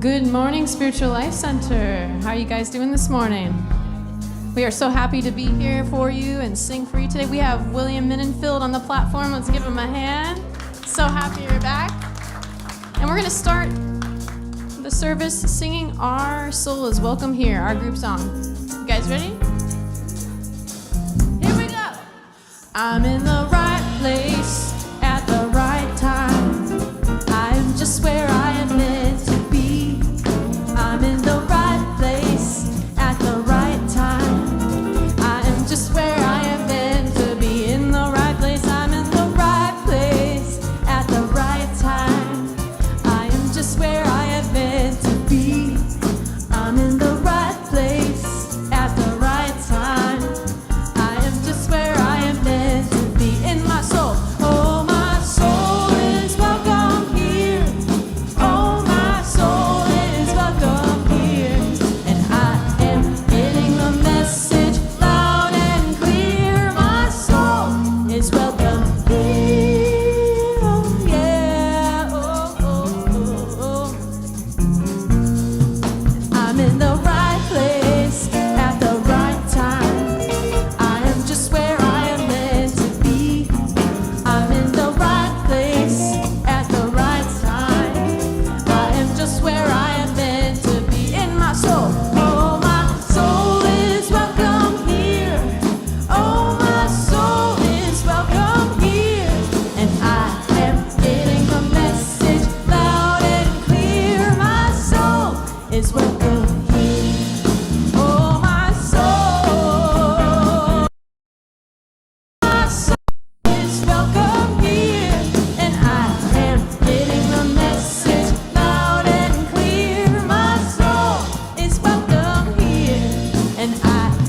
Good morning, Spiritual Life Center. How are you guys doing this morning? We are so happy to be here for you and sing for you today. We have William Minenfield on the platform. Let's give him a hand. So happy you're back. And we're going to start the service singing Our Soul is Welcome Here, our group song. You guys ready? Here we go. I'm in the right place at the right time. I'm just where I am meant to be. I'm in the right place at the right time. I am just where I am meant to be. In the right place, I'm in the right place at the right time. I am just where I am meant to be. I'm in the right place at the right time. I am just where I am meant to be. In my soul, oh my soul is welcome here. Oh my soul is welcome here. And I am getting the message loud and clear. My soul is welcome here. Oh yeah, oh, oh, oh. I'm in the right place at the right time. I am just where I am meant to be. I'm in the right place at the right time. I am just where I am meant to be. In my soul, oh my soul is welcome here. Oh my soul is welcome here. And I am getting the message loud and clear. My soul is welcome here. Oh my soul. My soul is welcome here, and I am getting the message loud and clear. My soul is welcome here, and I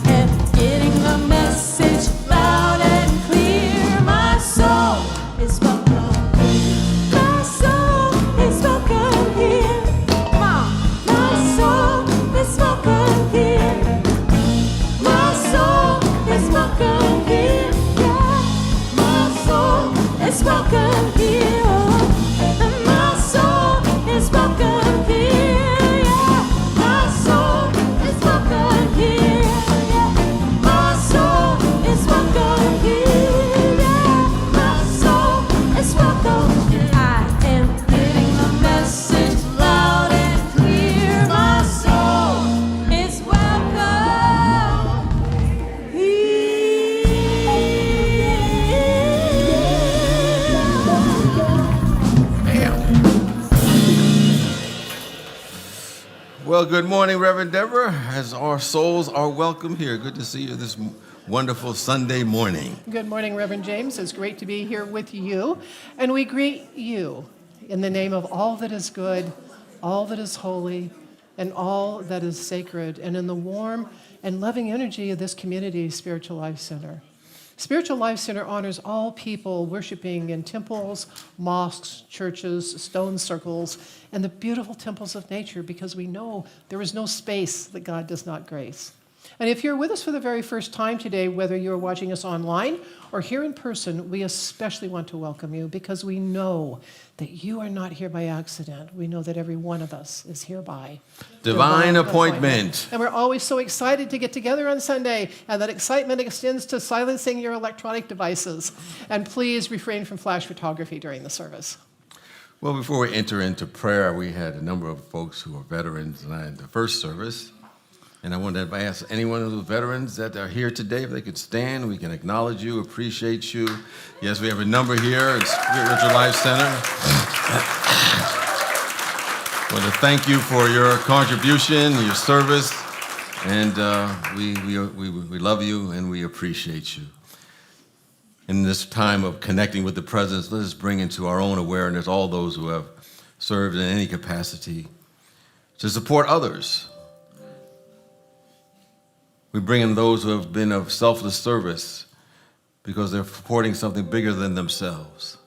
am getting the message loud and clear. My soul is welcome here. My soul is welcome here. Come on. My soul is welcome here. My soul is welcome here. Yeah. My soul is welcome here. Oh, and my soul is welcome here. Yeah. My soul is welcome here. Yeah. My soul is welcome here. Yeah. My soul is welcome. I am getting the message loud and clear. My soul is welcome Well, good morning, Reverend Deborah, as our souls are welcome here. Good to see you this wonderful Sunday morning. Good morning, Reverend James. It's great to be here with you. And we greet you in the name of all that is good, all that is holy, and all that is sacred, and in the warm and loving energy of this community, Spiritual Life Center. Spiritual Life Center honors all people worshiping in temples, mosques, churches, stone circles, and the beautiful temples of nature, because we know there is no space that God does not grace. And if you're with us for the very first time today, whether you're watching us online or here in person, we especially want to welcome you, because we know that you are not here by accident. We know that every one of us is here by Divine appointment. And we're always so excited to get together on Sunday, and that excitement extends to silencing your electronic devices. And please refrain from flash photography during the service. Well, before we enter into prayer, we had a number of folks who are veterans in the first service. And I wanted to ask any one of the veterans that are here today if they could stand. We can acknowledge you, appreciate you. Yes, we have a number here at Spiritual Life Center. I want to thank you for your contribution, your service, and we love you and we appreciate you. In this time of connecting with the presence, let us bring into our own awareness all those who have served in any capacity to support others. We bring in those who have been of selfless service because they're supporting something bigger than themselves.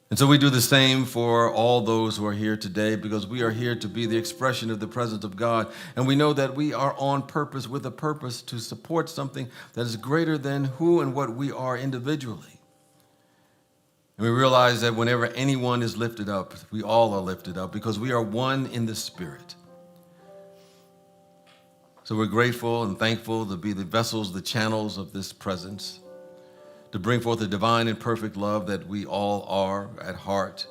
And so we do the same for all those who are here today, because we are here to be the expression of the presence of God. And we know that we are on purpose, with a purpose to support something that is greater than who and what we are individually. And we realize that whenever anyone is lifted up, we all are lifted up because we are one in the Spirit. So we're grateful and thankful to be the vessels, the channels of this presence, to bring forth the divine and perfect love that we all are at heart,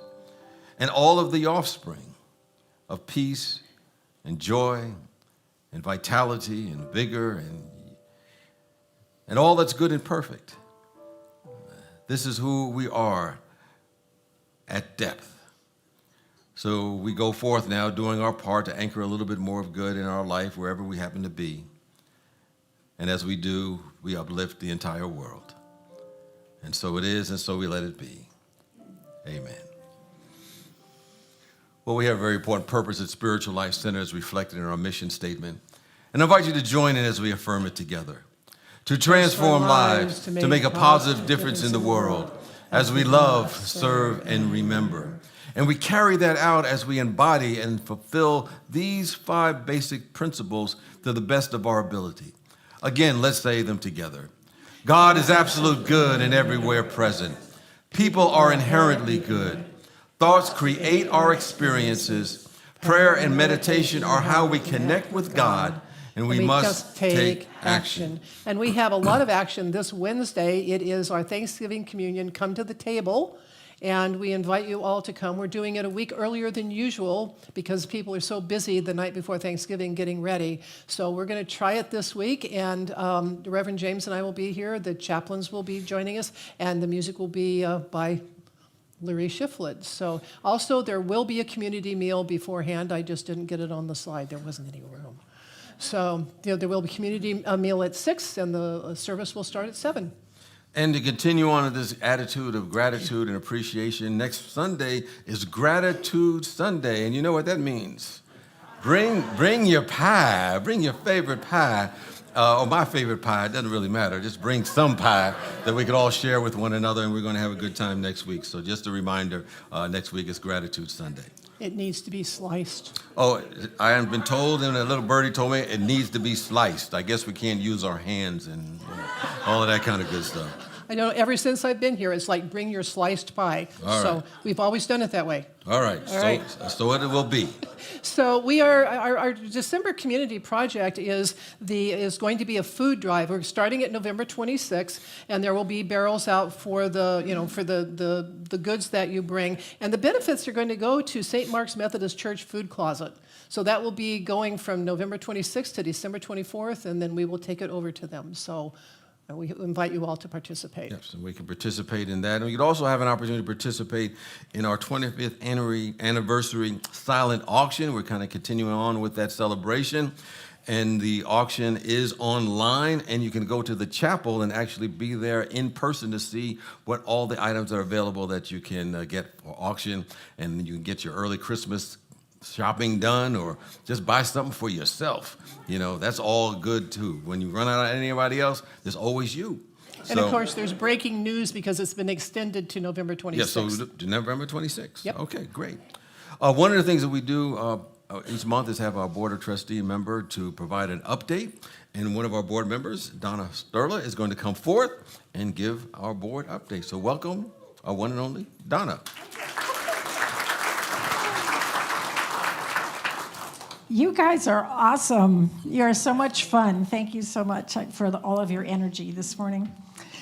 and all of the offspring of peace and joy and vitality and vigor and all that's good and perfect. This is who we are at depth. So we go forth now doing our part to anchor a little bit more of good in our life wherever we happen to be. And as we do, we uplift the entire world. And so it is, and so we let it be. Amen. Well, we have a very important purpose at Spiritual Life Center as reflected in our mission statement. And I invite you to join in as we affirm it together. To transform lives, to make a positive difference in the world, as we love, serve, and remember. And we carry that out as we embody and fulfill these 5 basic principles to the best of our ability. Again, let's say them together. God is absolute good and everywhere present. People are inherently good. Thoughts create our experiences. Prayer and meditation are how we connect with God, and we must take action. And we have a lot of action this Wednesday. It is our Thanksgiving communion. Come to the table. And we invite you all to come. We're doing it a week earlier than usual because people are so busy the night before Thanksgiving getting ready. So we're going to try it this week, and the Reverend James and I will be here. The chaplains will be joining us, and the music will be by Larry Shiflett. So also there will be a community meal beforehand. I just didn't get it on the slide. There wasn't any room. So there will be community meal at 6, and the service will start at 7. And to continue on with this attitude of gratitude and appreciation, next Sunday is Gratitude Sunday. And you know what that means? Bring your pie, bring your favorite pie, or my favorite pie, it doesn't really matter. Just bring some pie that we could all share with one another, and we're going to have a good time next week. So just a reminder, next week is Gratitude Sunday. It needs to be sliced. Oh, I have been told, and a little birdie told me, it needs to be sliced. I guess we can't use our hands and all of that kind of good stuff. I know ever since I've been here, it's like bring your sliced pie. All so right. we've always done it that way. All right. All right. So it will be. So we are our December community project is going to be a food drive. We're starting at November 26th, and there will be barrels out for the goods that you bring. And the benefits are going to go to St. Mark's Methodist Church Food Closet. So that will be going from November 26th to December 24th, and then we will take it over to them. So we invite you all to participate. Yes, and we can participate in that. And we could also have an opportunity to participate in our 25th anniversary silent auction. We're kind of continuing on with that celebration. And the auction is online, and you can go to the chapel and actually be there in person to see what all the items are available that you can get for auction. And you can get your early Christmas shopping done or just buy something for yourself. You know, that's all good too. When you run out of anybody else, there's always you. And of course, there's breaking news because it's been extended to November 26th. Yeah, so to November 26th. Yep. Okay, great. One of the things that we do each month is have our Board of Trustee member to provide an update. And one of our board members, Donna Sterla, is going to come forth and give our board update. So welcome, our one and only Donna. You guys are awesome. You are so much fun. Thank you so much for all of your energy this morning.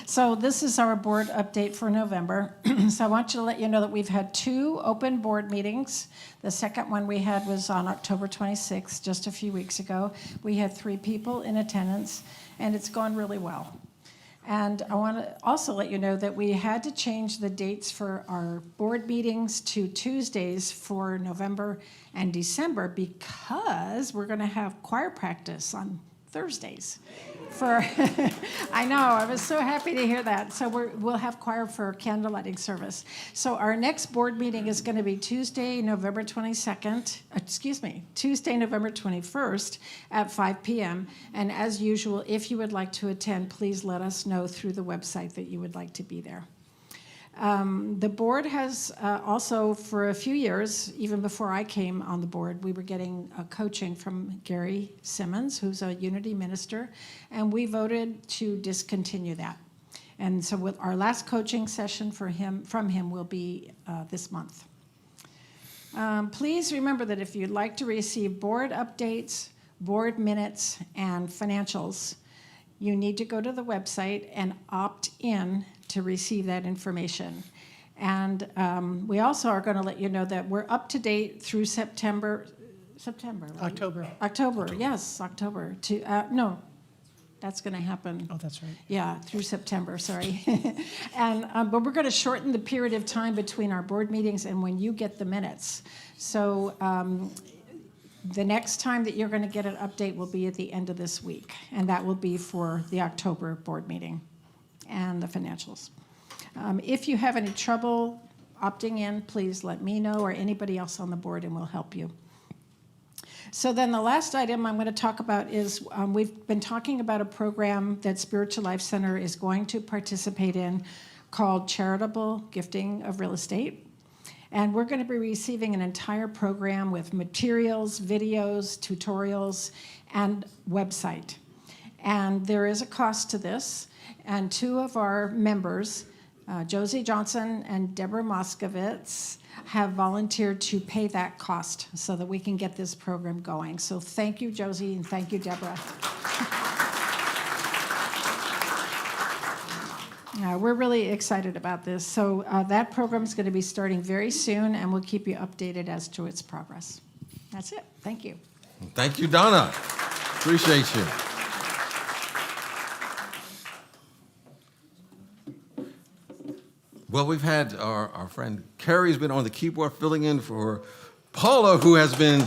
So this is our board update for November. So I want you to let you know that we've had 2 open board meetings. The second one we had was on October 26th, just a few weeks ago. We had 3 people in attendance, and it's gone really well. And I want to also let you know that we had to change the dates for our board meetings to Tuesdays for November and December because we're going to have choir practice on Thursdays. I know, I was so happy to hear that. So we'll have choir for candlelighting service. So our next board meeting is going to be Tuesday, November 21st at 5 p.m. And as usual, if you would like to attend, please let us know through the website that you would like to be there. The board has also, for a few years, even before I came on the board, we were getting coaching from Gary Simmons, who's a Unity minister, and we voted to discontinue that. And so with our last coaching session from him will be this month. Please remember that if you'd like to receive board updates, board minutes, and financials, you need to go to the website and opt in to receive that information. And we also are going to let you know that we're up to date through September, right? October, yes, October. No, that's going to happen. Oh, that's right. Yeah, through September, sorry. And but we're going to shorten the period of time between our board meetings and when you get the minutes. So the next time that you're going to get an update will be at the end of this week, and that will be for the October board meeting and the financials. If you have any trouble opting in, please let me know or anybody else on the board, and we'll help you. So then the last item I'm going to talk about is we've been talking about a program that Spiritual Life Center is going to participate in called Charitable Gifting of Real Estate. And we're going to be receiving an entire program with materials, videos, tutorials, and website. And there is a cost to this. And two of our members, Josie Johnson and Deborah Moskovitz, have volunteered to pay that cost so that we can get this program going. So thank you, Josie, and thank you, Deborah. We're really excited about this. So that program is going to be starting very soon, and we'll keep you updated as to its progress. That's it. Thank you. Thank you, Donna. Appreciate you. Well, we've had our friend Carrie's been on the keyboard filling in for Paula, who has been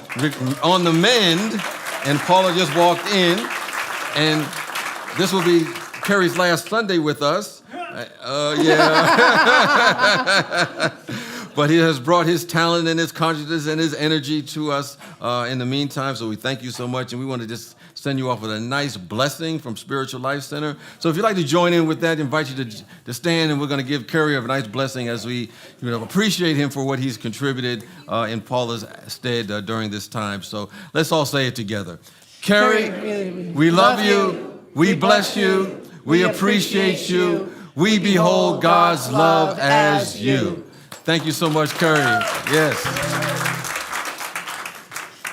on the mend, and Paula just walked in. And this will be Carrie's last Sunday with us. But he has brought his talent and his consciousness and his energy to us in the meantime, so we thank you so much, and we want to just send you off with a nice blessing from Spiritual Life Center. So if you'd like to join in with that, invite you to stand, and we're going to give Kerry a nice blessing as we appreciate him for what he's contributed in Paula's stead during this time. So let's all say it together. Kerry, we love you, we bless you, we appreciate you, we behold God's love as you. Thank you so much, Kerry. Yes.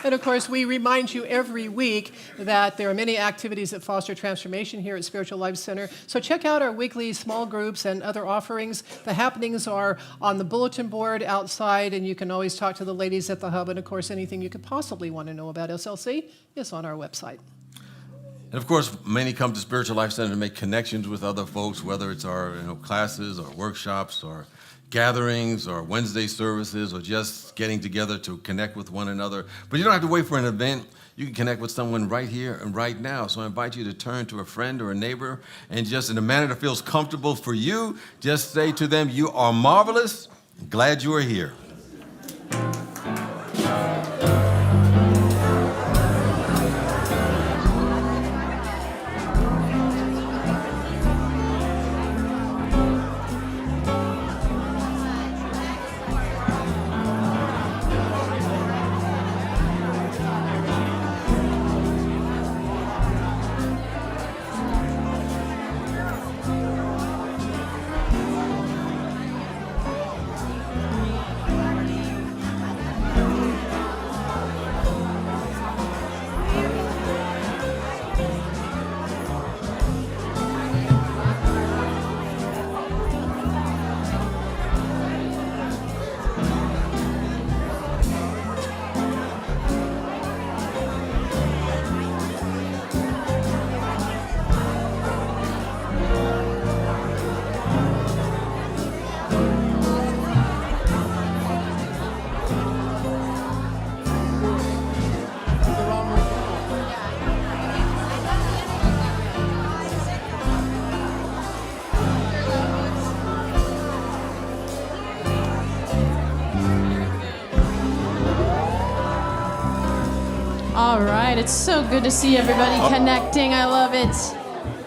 And of course, we remind you every week that there are many activities that foster transformation here at Spiritual Life Center. So check out our weekly small groups and other offerings. The happenings are on the bulletin board outside, and you can always talk to the ladies at the hub. And of course, anything you could possibly want to know about SLC is on our website. And of course, many come to Spiritual Life Center to make connections with other folks, whether it's our classes or workshops or gatherings or Wednesday services or just getting together to connect with one another. But you don't have to wait for an event. You can connect with someone right here and right now. So I invite you to turn to a friend or a neighbor and just in a manner that feels comfortable for you, just say to them, "You are marvelous. Glad you are here." All right, it's so good to see everybody connecting. I love it.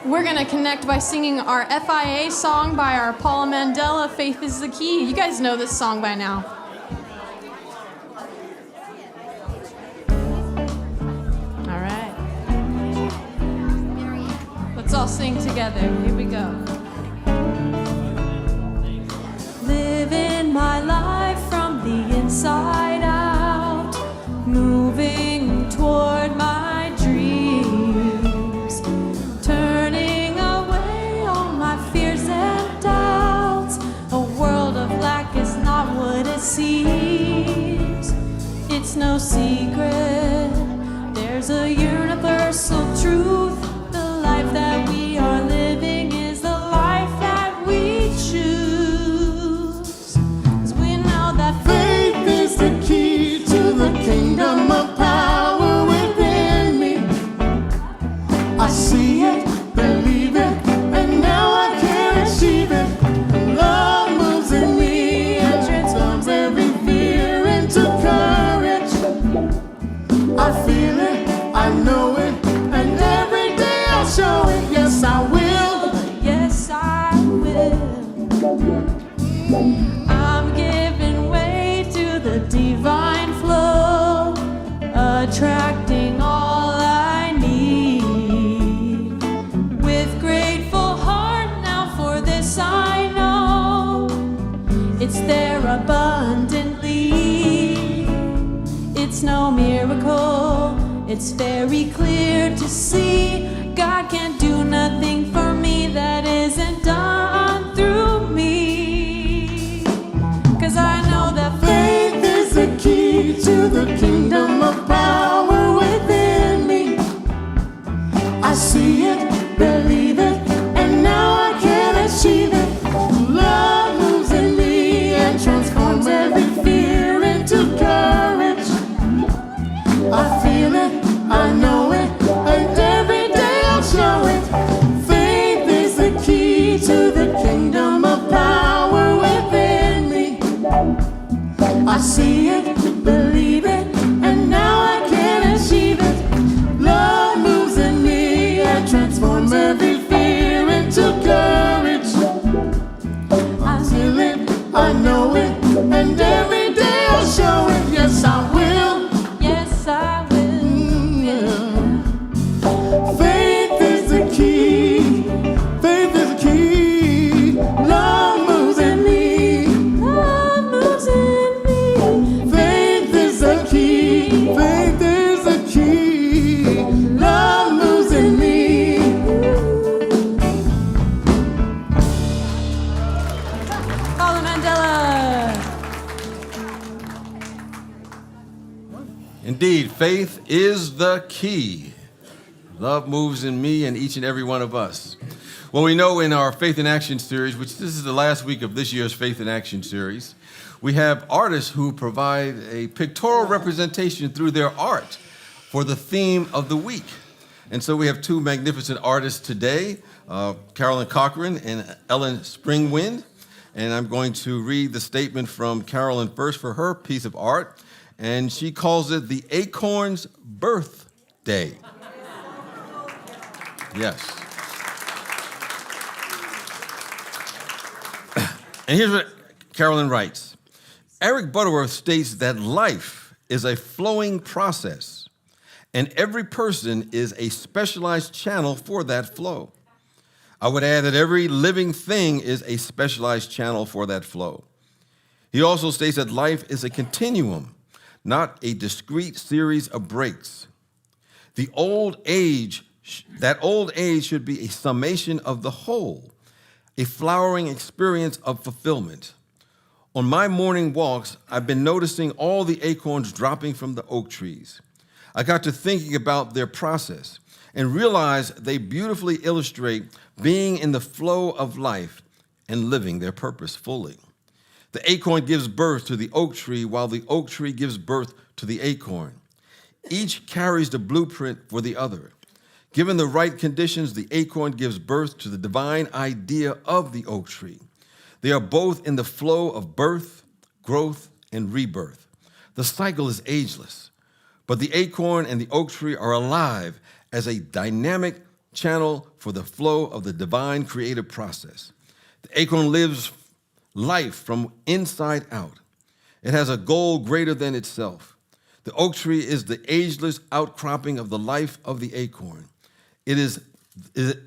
We're going to connect by singing our FIA song by our Paula Mandela, Faith is the Key. You guys know this song by now. All right. Let's all sing together. Here we go. inside out, moving toward my dreams, turning away all my fears and doubts. A world of black is not what it seems. It's no secret, there's a universal truth. The life that we are living is the life that we choose. 'Cause we know that Faith is the key to the kingdom of power within me. I see it, believe it, and now I can achieve it. Love moves in me and transforms every fear into courage. I feel it, I know it, and every day I'll show it. Yes, I will. yes, I will. I'm giving way to the divine flow, attracting all I need. With grateful heart now for this I know, it's there abundantly. It's no miracle, it's very clear to see. God can't do nothing for me that isn't done through me. 'Cause I know that Faith is the key to the kingdom of power within me. I see it, believe it, and now I can achieve it. Love moves in me and transforms every fear into courage. I feel it, I know it, and every day I'll show it. Faith is the key to the kingdom of power within me. I see it, believe it, and now I can achieve it. Love moves in me and transforms every fear into courage. I feel it, I know it, and every day I'll show it. Yes, I will. yes, I will. Faith is the key. Faith is the key. Love moves in me. Love moves in me. Faith is the key. Faith is the key. Love moves in me. Paula Mandela. Indeed, faith is the key. Love moves in me and each and every one of us. Well, we know in our Faith in Action series, which this is the last week of this year's Faith in Action series, we have artists who provide a pictorial representation through their art for the theme of the week. And so we have two magnificent artists today, Carolyn Cochran and Ellen Springwind. And I'm going to read the statement from Carolyn first for her piece of art. And she calls it the Acorn's Birthday. Yes. And here's what Carolyn writes. Eric Butterworth states that life is a flowing process, and every person is a specialized channel for that flow. I would add that every living thing is a specialized channel for that flow. He also states that life is a continuum, not a discrete series of breaks. That old age should be a summation of the whole, a flowering experience of fulfillment. On my morning walks, I've been noticing all the acorns dropping from the oak trees. I got to thinking about their process and realized they beautifully illustrate being in the flow of life and living their purpose fully. The acorn gives birth to the oak tree while the oak tree gives birth to the acorn. Each carries the blueprint for the other. Given the right conditions, the acorn gives birth to the divine idea of the oak tree. They are both in the flow of birth, growth, and rebirth. The cycle is ageless, but the acorn and the oak tree are alive as a dynamic channel for the flow of the divine creative process. The acorn lives life from inside out. It has a goal greater than itself. The oak tree is the ageless outcropping of the life of the acorn. It is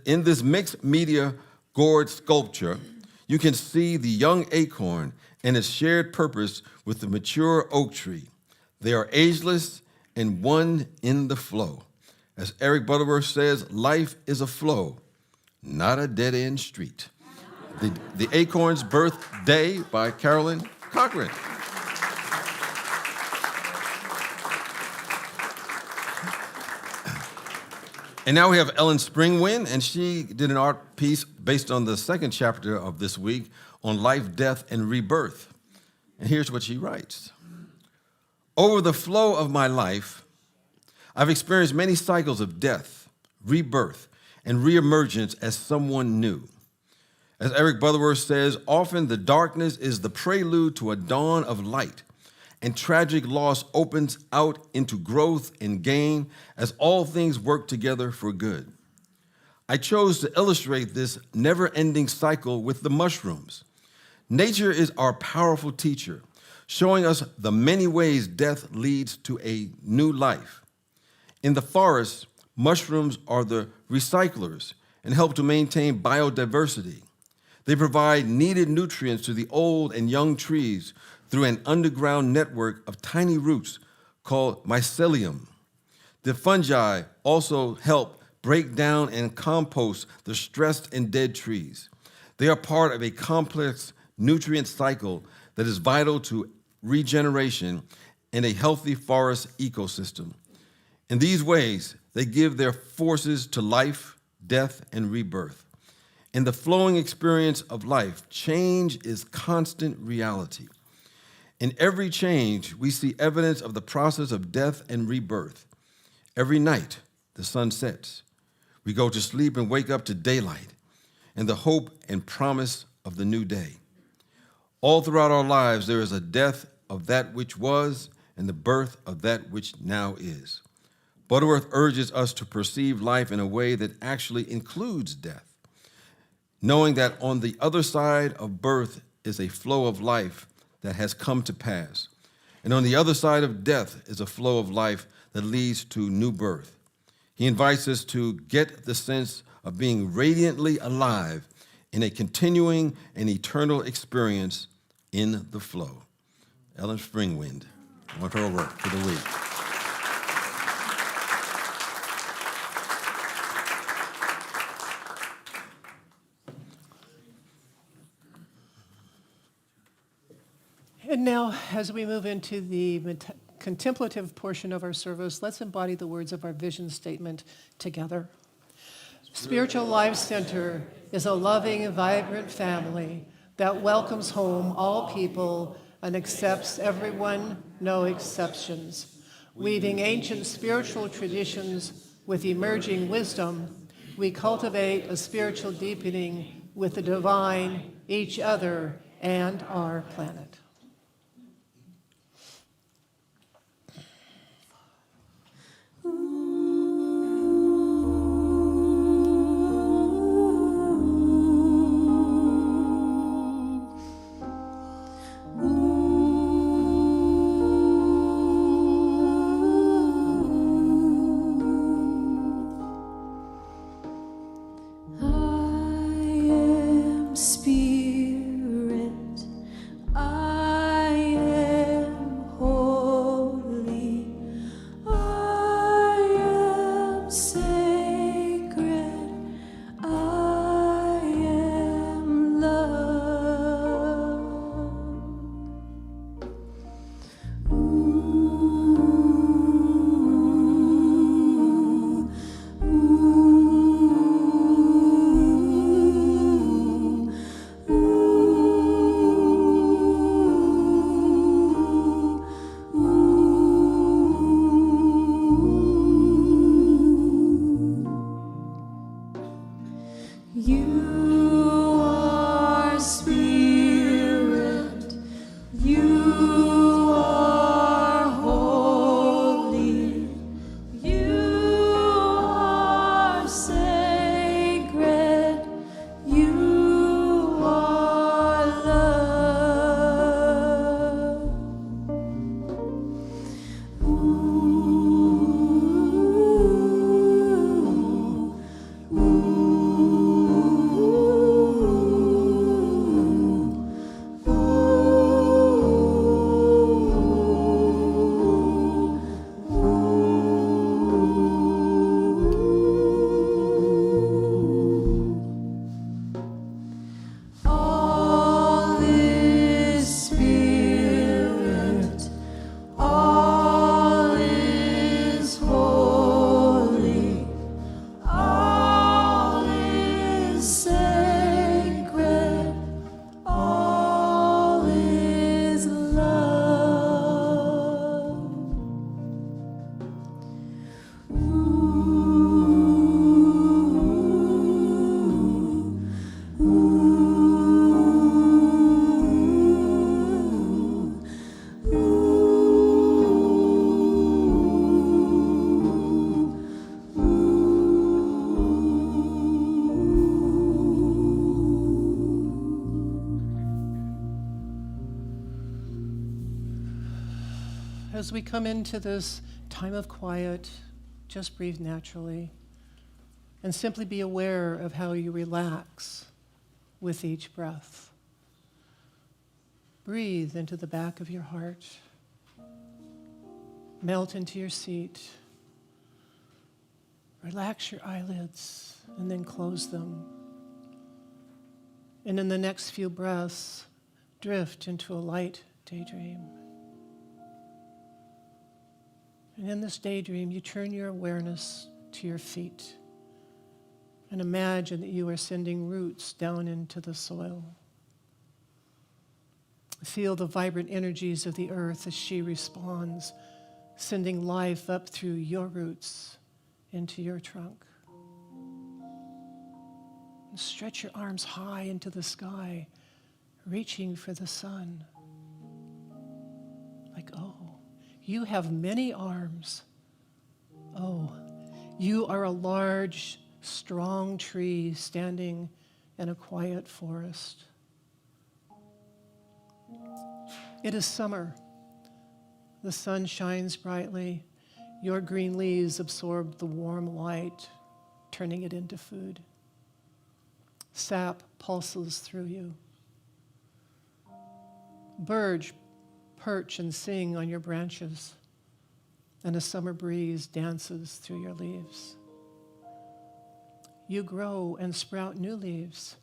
in this mixed media gourd sculpture, you can see the young acorn and its shared purpose with the mature oak tree. They are ageless and one in the flow. As Eric Butterworth says, life is a flow, not a dead-end street. The Acorn's Birthday by Carolyn Cochran. And now we have Ellen Springwind, and she did an art piece based on the second chapter of this week on life, death, and rebirth. And here's what she writes. Over the flow of my life, I've experienced many cycles of death, rebirth, and reemergence as someone new. As Eric Butterworth says, often the darkness is the prelude to a dawn of light, and tragic loss opens out into growth and gain as all things work together for good. I chose to illustrate this never-ending cycle with the mushrooms. Nature is our powerful teacher, showing us the many ways death leads to a new life. In the forest, mushrooms are the recyclers and help to maintain biodiversity. They provide needed nutrients to the old and young trees through an underground network of tiny roots called mycelium. The fungi also help break down and compost the stressed and dead trees. They are part of a complex nutrient cycle that is vital to regeneration and a healthy forest ecosystem. In these ways, they give their forces to life, death, and rebirth. In the flowing experience of life, change is constant reality. In every change, we see evidence of the process of death and rebirth. Every night, the sun sets. We go to sleep and wake up to daylight and the hope and promise of the new day. All throughout our lives, there is a death of that which was and the birth of that which now is. Butterworth urges us to perceive life in a way that actually includes death, knowing that on the other side of birth is a flow of life that has come to pass, and on the other side of death is a flow of life that leads to new birth. He invites us to get the sense of being radiantly alive in a continuing and eternal experience in the flow. Ellen Springwind, on her work for the week. And now, as we move into the contemplative portion of our service, let's embody the words of our vision statement together. Spiritual Life Center is a loving, vibrant family that welcomes home all people and accepts everyone, no exceptions. Weaving ancient spiritual traditions with emerging wisdom, we cultivate a spiritual deepening with the divine, each other, and our planet. Ooh. As we come into this time of quiet, just breathe naturally and simply be aware of how you relax with each breath. Breathe into the back of your heart. Melt into your seat. Relax your eyelids and then close them. And in the next few breaths, drift into a light daydream. And in this daydream, you turn your awareness to your feet and imagine that you are sending roots down into the soil. Feel the vibrant energies of the earth as she responds, sending life up through your roots into your trunk. And stretch your arms high into the sky, reaching for the sun. Like, oh, you have many arms. Oh, you are a large, strong tree standing in a quiet forest. It is summer. The sun shines brightly. Your green leaves absorb the warm light, turning it into food. Sap pulses through you. Birds perch and sing on your branches, and a summer breeze dances through your leaves. You grow and sprout new leaves.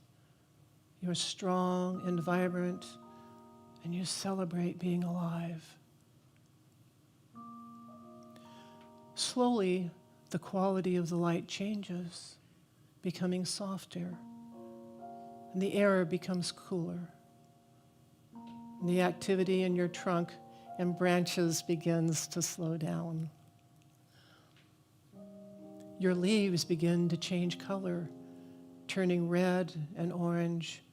You're strong and vibrant, and you celebrate being alive. Slowly, the quality of the light changes, becoming softer, and the air becomes cooler. And the activity in your trunk and branches begins to slow down. Your leaves begin to change color, turning red and orange,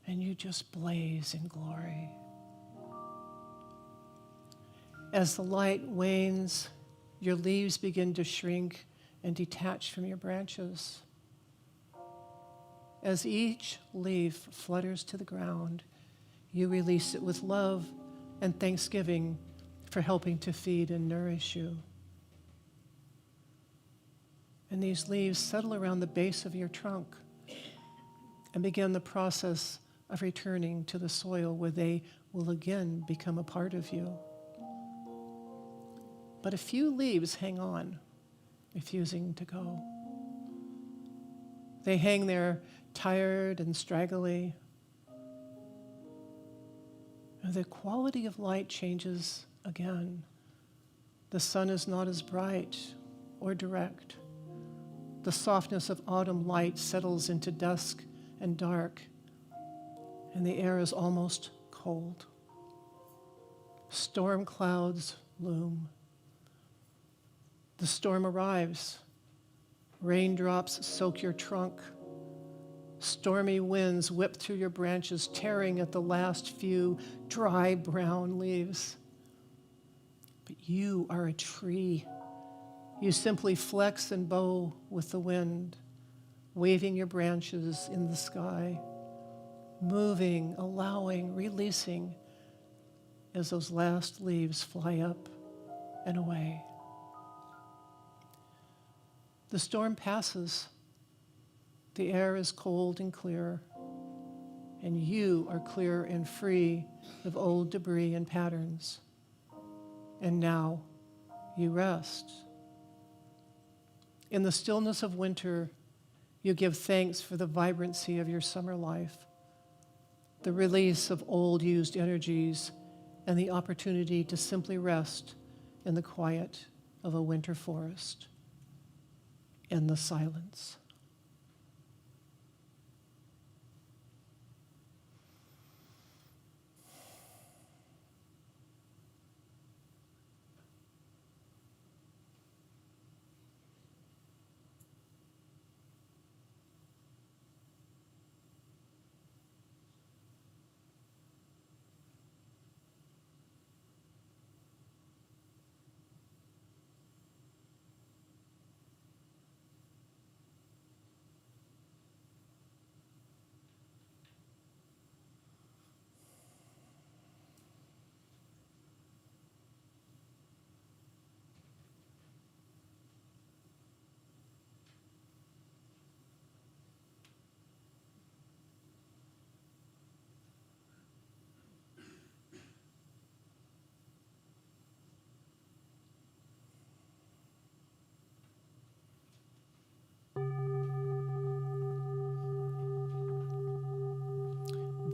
and you just blaze in glory. As the light wanes, your leaves begin to shrink and detach from your branches. As each leaf flutters to the ground, you release it with love and thanksgiving for helping to feed and nourish you. And these leaves settle around the base of your trunk and begin the process of returning to the soil where they will again become a part of you. But a few leaves hang on, refusing to go. They hang there tired and straggly. The quality of light changes again. The sun is not as bright or direct. The softness of autumn light settles into dusk and dark, and the air is almost cold. Storm clouds loom. The storm arrives. Raindrops soak your trunk. Stormy winds whip through your branches, tearing at the last few dry brown leaves. But you are a tree. You simply flex and bow with the wind, waving your branches in the sky, moving, allowing, releasing as those last leaves fly up and away. The storm passes. The air is cold and clear, and you are clear and free of old debris and patterns. And now you rest. In the stillness of winter, you give thanks for the vibrancy of your summer life, the release of old used energies, and the opportunity to simply rest in the quiet of a winter forest, in the silence.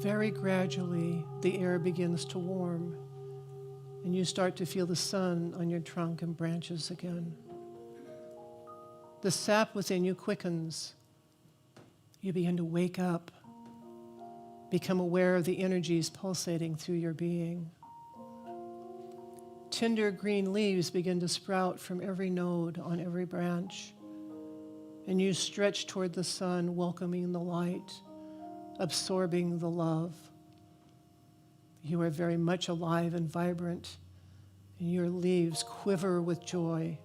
very gradually, the air begins to warm, and you start to feel the sun on your trunk and branches again. The sap within you quickens. You begin to wake up, become aware of the energies pulsating through your being. Tender green leaves begin to sprout from every node on every branch, and you stretch toward the sun, welcoming the light, absorbing the love. You are very much alive and vibrant, and your leaves quiver with joy.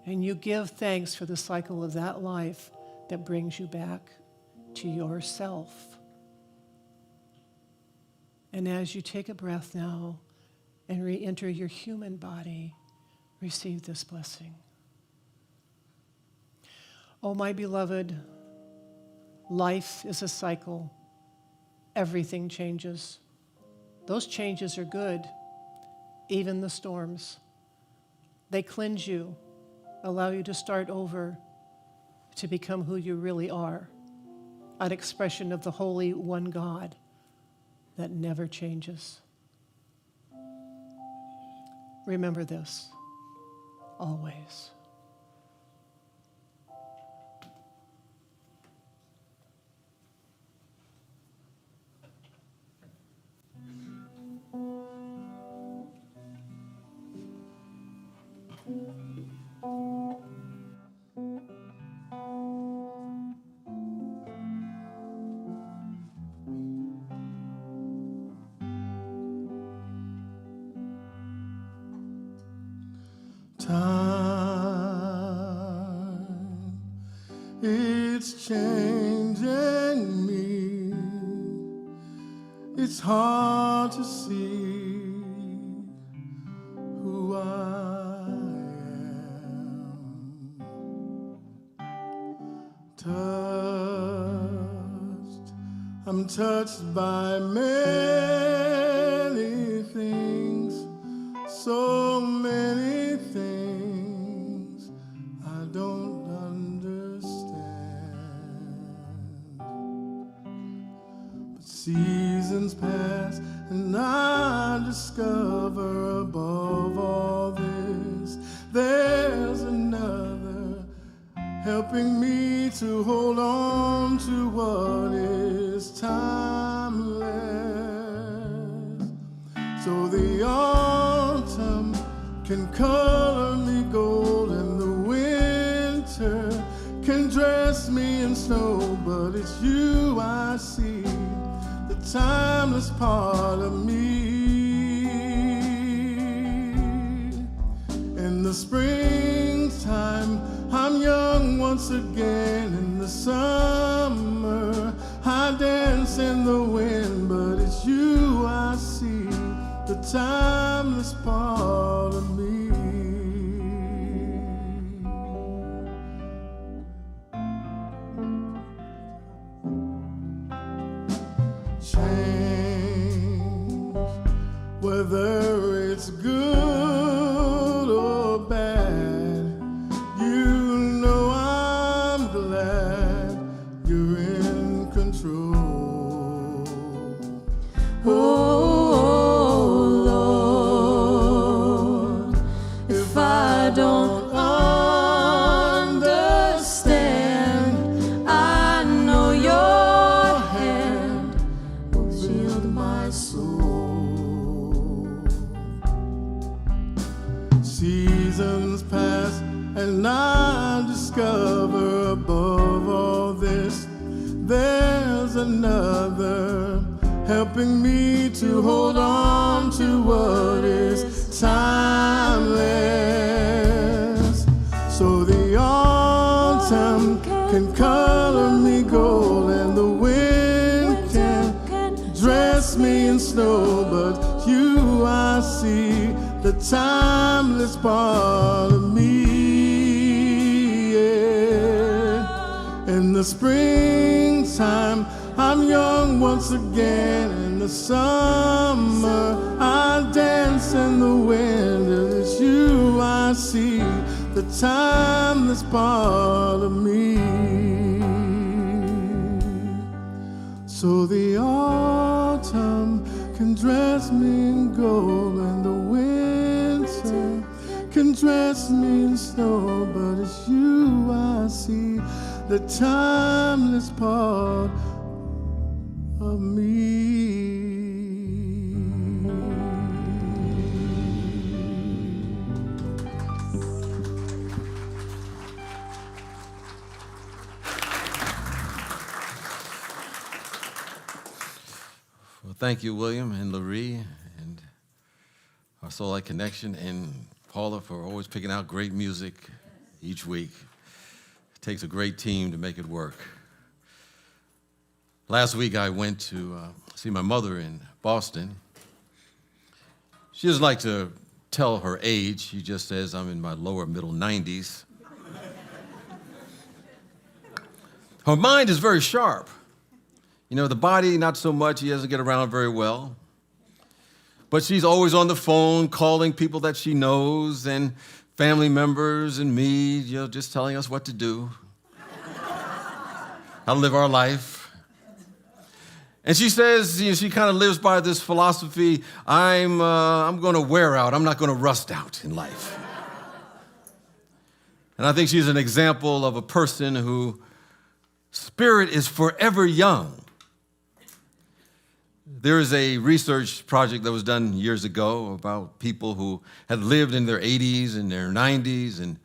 And you give thanks for the cycle of that life that brings you back to yourself. And as you take a breath now and re-enter your human body, receive this blessing. Oh, my beloved, life is a cycle. Everything changes. Those changes are good, even the storms. They cleanse you, allow you to start over, to become who you really are, an expression of the Holy One God that never changes. Remember this, always. Time, it's changing me. It's hard to see who I am. I'm touched by many things, so many things I don't understand. But seasons pass and I discover above all this, there's another helping me to hold on to what is timeless. So the autumn can color me gold and the winter can dress me in snow, but it's you I see, the timeless part of me. In the springtime I'm young once again. In the summer I dance in the wind, but it's you I see, the timeless part of me. Change, whether it's good or bad, you know I'm glad you're in control. Oh Lord, if I don't understand, I know your hand will shield my soul. Seasons pass and I discover above all this, there's another helping me to hold on to what is timeless. So the autumn can color me gold and the wind can dress me in snow, but you I see, the timeless part of me. Yeah. In the springtime I'm young once again. In the summer I dance in the wind, and it's you I see, the timeless part of me. so the autumn can dress me in gold and the winter can dress me in snow, but it's you I see, the timeless part of me. Well, thank you, William and Laree and our Soul Light Connection, and Paula for always picking out great music each week. It takes a great team to make it work. Last week I went to see my mother in Boston. She doesn't like to tell her age. She just says I'm in my lower middle 90s. Her mind is very sharp. You know, the body, not so much. He doesn't get around very well. But she's always on the phone calling people that she knows and family members and me, you know, just telling us what to do, how to live our life. And she says, you know, she kind of lives by this philosophy, I'm going to wear out. I'm not going to rust out in life. And I think she's an example of a person whose spirit is forever young. There is a research project that was done years ago about people who had lived in their 80s and their 90s and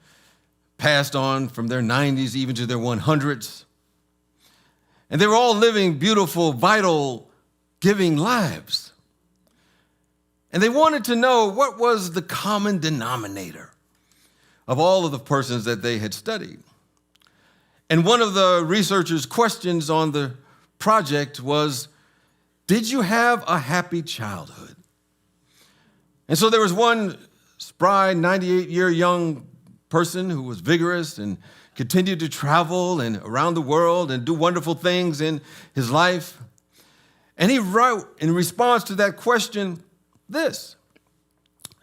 passed on from their 90s even to their 100s. And they were all living beautiful, vital, giving lives. And they wanted to know what was the common denominator of all of the persons that they had studied. And one of the researchers' questions on the project was, did you have a happy childhood? And so there was one spry, 98-year young person who was vigorous and continued to travel and around the world and do wonderful things in his life. And he wrote, in response to that question, this.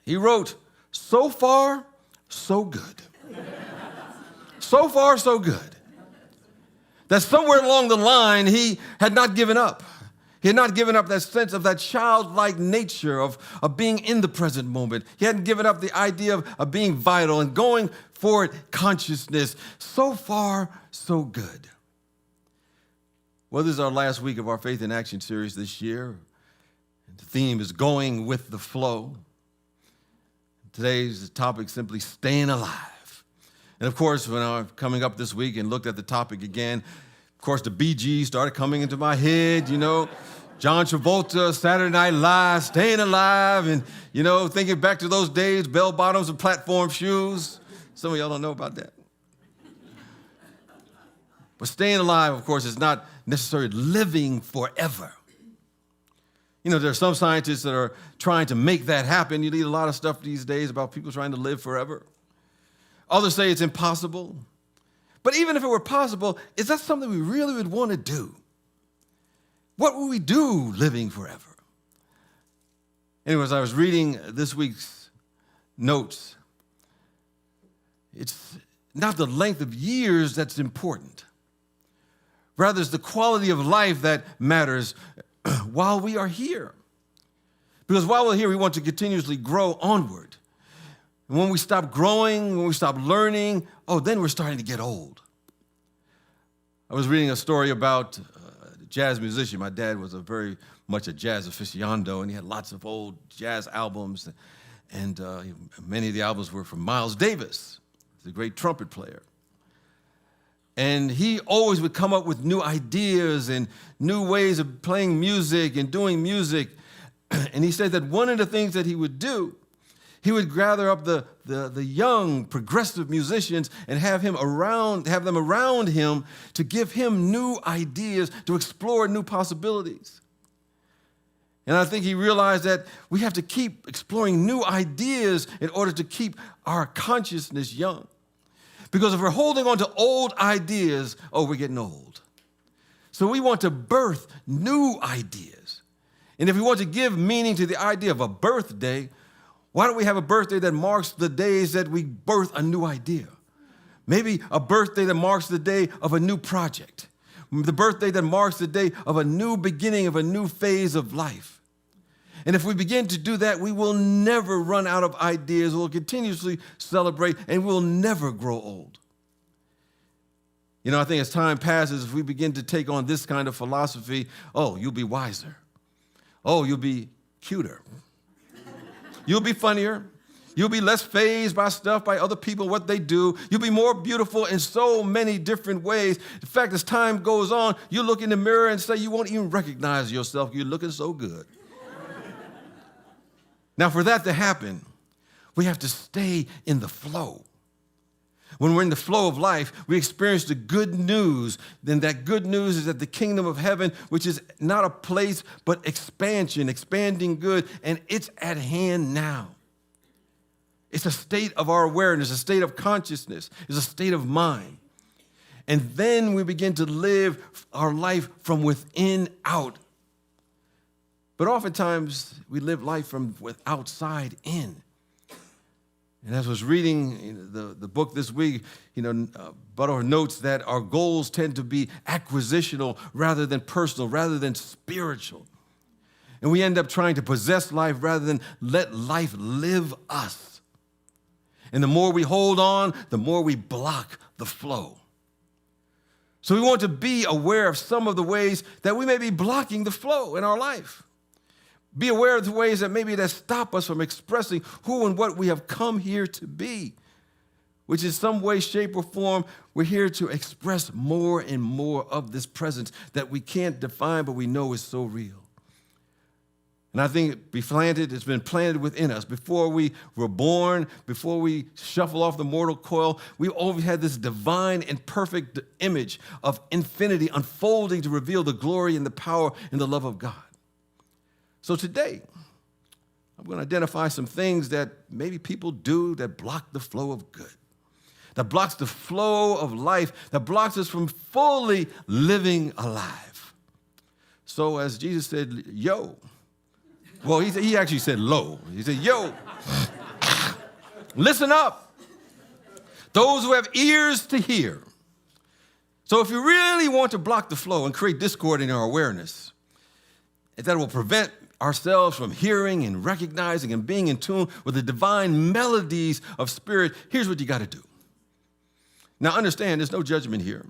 He wrote, so far, so good. So far, so good. That somewhere along the line, he had not given up. He had not given up that sense of that childlike nature of being in the present moment. He hadn't given up the idea of being vital and going for it consciousness. So far, so good. Well, this is our last week of our Faith in Action series this year. The theme is going with the flow. Today's topic simply staying alive. And of course, when I'm coming up this week and looked at the topic again, of course, the Bee Gees started coming into my head, you know. John Travolta, Saturday Night Live, staying alive, and, you know, thinking back to those days, bell bottoms and platform shoes. Some of y'all don't know about that. But staying alive, of course, is not necessarily living forever. You know, there are some scientists that are trying to make that happen. You read a lot of stuff these days about people trying to live forever. Others say it's impossible. But even if it were possible, is that something we really would want to do? What would we do living forever? Anyways, I was reading this week's notes. It's not the length of years that's important. Rather, it's the quality of life that matters while we are here. Because while we're here, we want to continuously grow onward. And when we stop growing, when we stop learning, then we're starting to get old. I was reading a story about a jazz musician. My dad was very much a jazz aficionado, and he had lots of old jazz albums. And many of the albums were from Miles Davis, the great trumpet player. And he always would come up with new ideas and new ways of playing music and doing music. And he said that one of the things that he would do, he would gather up the young progressive musicians and have them around him to give him new ideas, to explore new possibilities. And I think he realized that we have to keep exploring new ideas in order to keep our consciousness young. Because if we're holding on to old ideas, we're getting old. So we want to birth new ideas. And if we want to give meaning to the idea of a birthday, why don't we have a birthday that marks the days that we birth a new idea? Maybe a birthday that marks the day of a new project. the birthday that marks the day of a new beginning, of a new phase of life. And if we begin to do that, we will never run out of ideas. We'll continuously celebrate, and we'll never grow old. You know, I think as time passes, if we begin to take on this kind of philosophy, oh, you'll be wiser. Oh, you'll be cuter. You'll be funnier. You'll be less fazed by stuff, by other people, what they do. You'll be more beautiful in so many different ways. In fact, as time goes on, you look in the mirror and say you won't even recognize yourself. You're looking so good. Now, for that to happen, we have to stay in the flow. When we're in the flow of life, we experience the good news. Then that good news is that the kingdom of heaven, which is not a place, but expansion, expanding good, and it's at hand now. It's a state of our awareness, a state of consciousness, it's a state of mind. And then we begin to live our life from within out. But oftentimes, we live life from outside in. And as I was reading the book this week, Butler notes that our goals tend to be acquisitional rather than personal, rather than spiritual. And we end up trying to possess life rather than let life live us. And the more we hold on, the more we block the flow. So we want to be aware of some of the ways that we may be blocking the flow in our life. Be aware of the ways that stop us from expressing who and what we have come here to be, which in some way, shape, or form, we're here to express more and more of this presence that we can't define, but we know is so real. And I think it's been planted within us. Before we were born, before we shuffle off the mortal coil, we always had this divine and perfect image of infinity unfolding to reveal the glory and the power and the love of God. So today, I'm going to identify some things that maybe people do that block the flow of good, that blocks the flow of life, that blocks us from fully living alive. So as Jesus said, yo, well, he actually said low. He said, yo, listen up, those who have ears to hear. So if you really want to block the flow and create discord in our awareness, that will prevent ourselves from hearing and recognizing and being in tune with the divine melodies of spirit, here's what you got to do. Now, understand, there's no judgment here.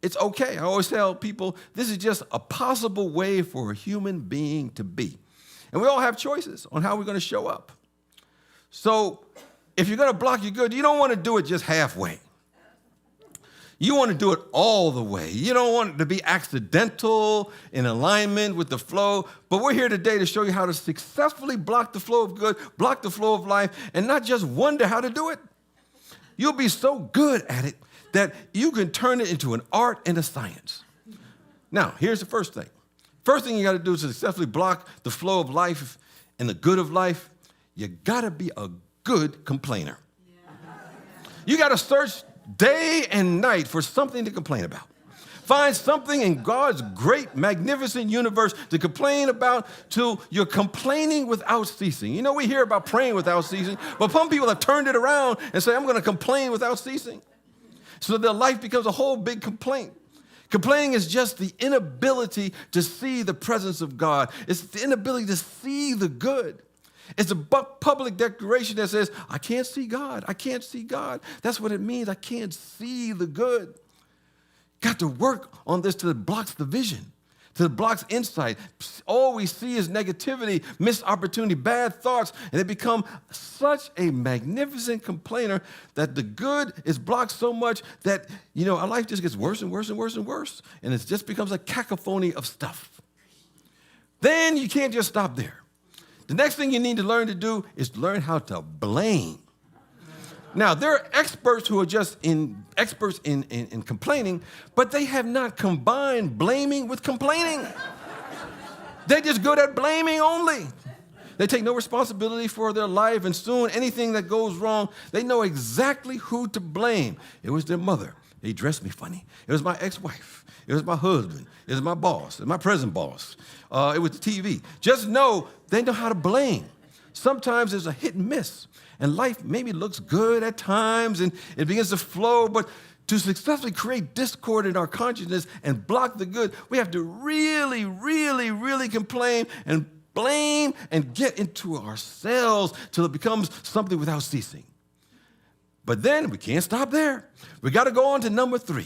It's okay. I always tell people this is just a possible way for a human being to be. And we all have choices on how we're going to show up. So if you're going to block your good, you don't want to do it just halfway. You want to do it all the way. You don't want it to be accidental, in alignment with the flow. But we're here today to show you how to successfully block the flow of good, block the flow of life, and not just wonder how to do it. You'll be so good at it that you can turn it into an art and a science. Now, here's the first thing. First thing you got to do to successfully block the flow of life and the good of life, you got to be a good complainer. You got to search day and night for something to complain about. Find something in God's great, magnificent universe to complain about till you're complaining without ceasing. You know, we hear about praying without ceasing, but some people have turned it around and say, I'm going to complain without ceasing. So their life becomes a whole big complaint. Complaining is just the inability to see the presence of God. It's the inability to see the good. It's a public declaration that says, I can't see God. I can't see God. That's what it means. I can't see the good. Got to work on this till it blocks the vision, till it blocks insight. All we see is negativity, missed opportunity, bad thoughts, and they become such a magnificent complainer that the good is blocked so much that, our life just gets worse and worse and worse and worse, and it just becomes a cacophony of stuff. Then you can't just stop there. The next thing you need to learn to do is learn how to blame. Now, there are experts who are just experts in complaining, but they have not combined blaming with complaining. They're just good at blaming only. They take no responsibility for their life, and soon anything that goes wrong, they know exactly who to blame. It was their mother. They dressed me funny. It was my ex-wife. It was my husband. It was my boss. It was my present boss. It was the TV. Just know they know how to blame. Sometimes there's a hit and miss, and life maybe looks good at times, and it begins to flow, but To successfully create discord in our consciousness and block the good, we have to really, really, really complain and blame and get into ourselves till it becomes something without ceasing. But then we can't stop there. We got to go on to number 3.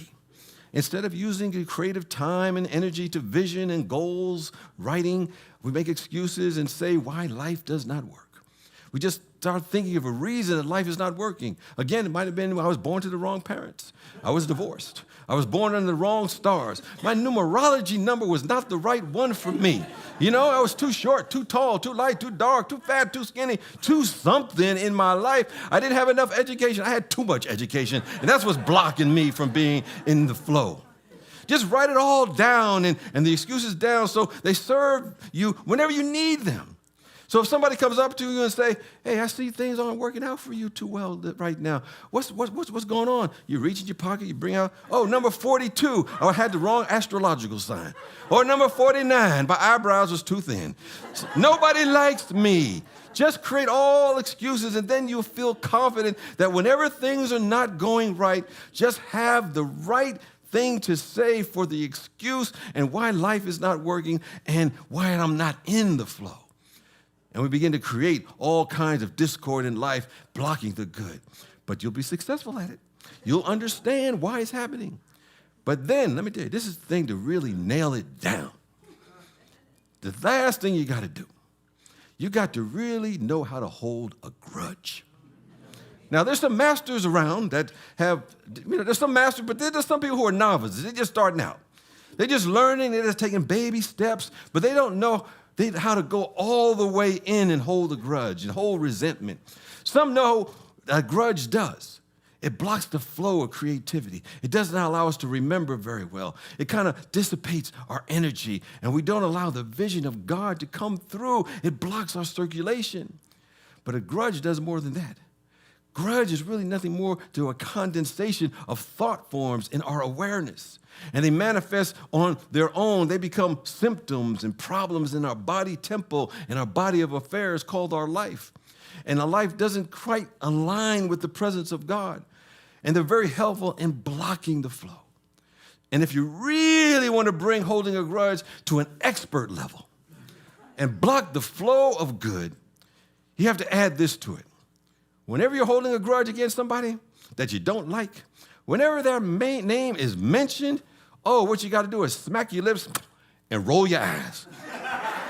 Instead of using creative time and energy to vision and goals, writing, we make excuses and say why life does not work. We just start thinking of a reason that life is not working. Again, it might have been I was born to the wrong parents. I was divorced. I was born under the wrong stars. My numerology number was not the right one for me. You know, I was too short, too tall, too light, too dark, too fat, too skinny, too something in my life. I didn't have enough education. I had too much education, and that's what's blocking me from being in the flow. Just write it all down and the excuses down so they serve you whenever you need them. So if somebody comes up to you and say, hey, I see things aren't working out for you too well right now. What's going on? You reach in your pocket, you bring out, oh, number 42. Oh, I had the wrong astrological sign. Or number 49, my eyebrows was too thin. Nobody likes me. Just create all excuses, and then you'll feel confident that whenever things are not going right, just have the right thing to say for the excuse and why life is not working and why I'm not in the flow. And we begin to create all kinds of discord in life, blocking the good. But you'll be successful at it. You'll understand why it's happening. But then, let me tell you, this is the thing to really nail it down. The last thing you got to do, you got to really know how to hold a grudge. Now, there's some masters around that have, there's some masters, but there's some people who are novices. They're just starting out. They're just learning. They're just taking baby steps, but they don't know how to go all the way in and hold a grudge and hold resentment. Some know a grudge does. It blocks the flow of creativity. It does not allow us to remember very well. It kind of dissipates our energy, and we don't allow the vision of God to come through. It blocks our circulation. But a grudge does more than that. Grudge is really nothing more to a condensation of thought forms in our awareness. And they manifest on their own. They become symptoms and problems in our body temple and our body of affairs called our life. And our life doesn't quite align with the presence of God. And they're very helpful in blocking the flow. And if you really want to bring holding a grudge to an expert level and block the flow of good, you have to add this to it. Whenever you're holding a grudge against somebody that you don't like, whenever their name is mentioned, what you got to do is smack your lips and roll your eyes.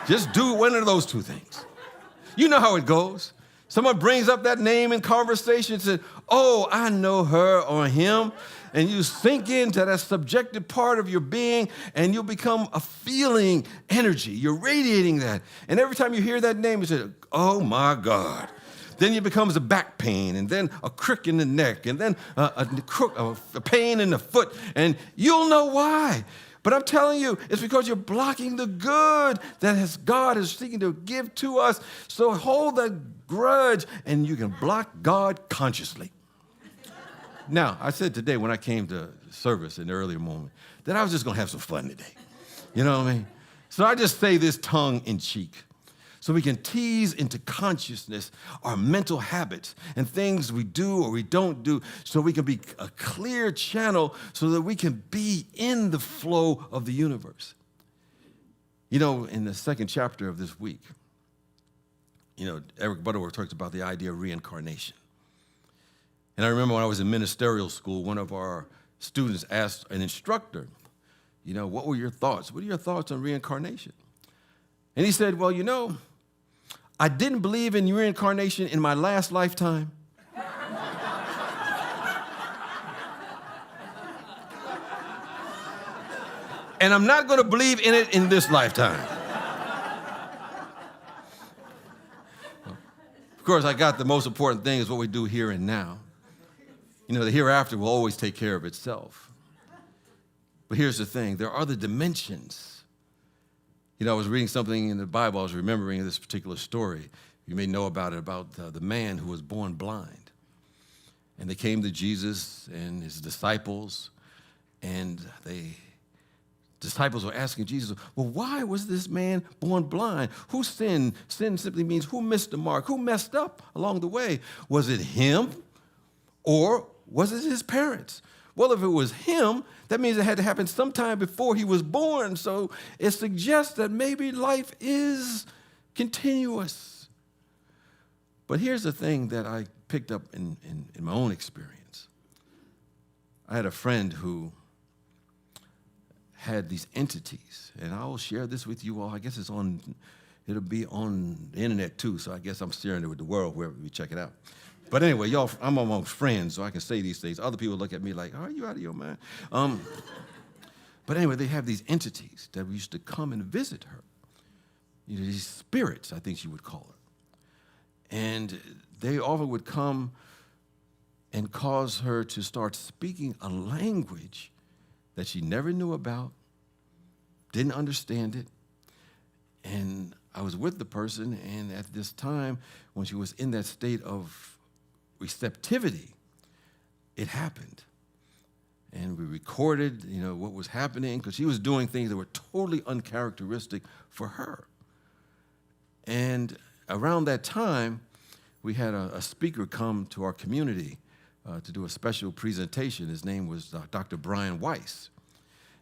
Just do one of those two things. You know how it goes. Someone brings up that name in conversation and says, oh, I know her or him. And you sink into that subjective part of your being, and you'll become a feeling energy. You're radiating that. And every time you hear that name, you say, oh, my God. Then it becomes a back pain, and then a crick in the neck, and then a pain in the foot, and you'll know why. But I'm telling you, it's because you're blocking the good that God is seeking to give to us. So hold that grudge, and you can block God consciously. Now, I said today when I came to service in the earlier moment that I was just going to have some fun today. You know what I mean? So I just say this tongue in cheek, so we can tease into consciousness our mental habits and things we do or we don't do, so we can be a clear channel so that we can be in the flow of the universe. You know, in the second chapter of this week, Eric Butterworth talks about the idea of reincarnation. And I remember when I was in ministerial school, one of our students asked an instructor, what were your thoughts? What are your thoughts on reincarnation? And he said, well, I didn't believe in reincarnation in my last lifetime. And I'm not going to believe in it in this lifetime. Of course, I got the most important thing is what we do here and now. The hereafter will always take care of itself. But here's the thing. There are other dimensions. I was reading something in the Bible. I was remembering this particular story. You may know about it, about the man who was born blind. And they came to Jesus and his disciples, and disciples were asking Jesus, well, why was this man born blind? Who sinned? Sin simply means who missed the mark? Who messed up along the way? Was it him, or was it his parents? Well, if it was him, that means it had to happen sometime before he was born. So it suggests that maybe life is continuous. But here's the thing that I picked up in my own experience. I had a friend who had these entities, and I'll share this with you all. I guess it'll be on the internet too, so I guess I'm sharing it with the world wherever we check it out. But anyway, y'all, I'm amongst friends, so I can say these things. Other people look at me like, are you out of your mind? But anyway, they have these entities that used to come and visit her. You know, these spirits, I think you would call it. And they often would come and cause her to start speaking a language that she never knew about, didn't understand it. And I was with the person, and at this time, when she was in that state of receptivity, it happened. And we recorded, what was happening, because she was doing things that were totally uncharacteristic for her. And around that time, we had a speaker come to our community to do a special presentation. His name was Dr. Brian Weiss.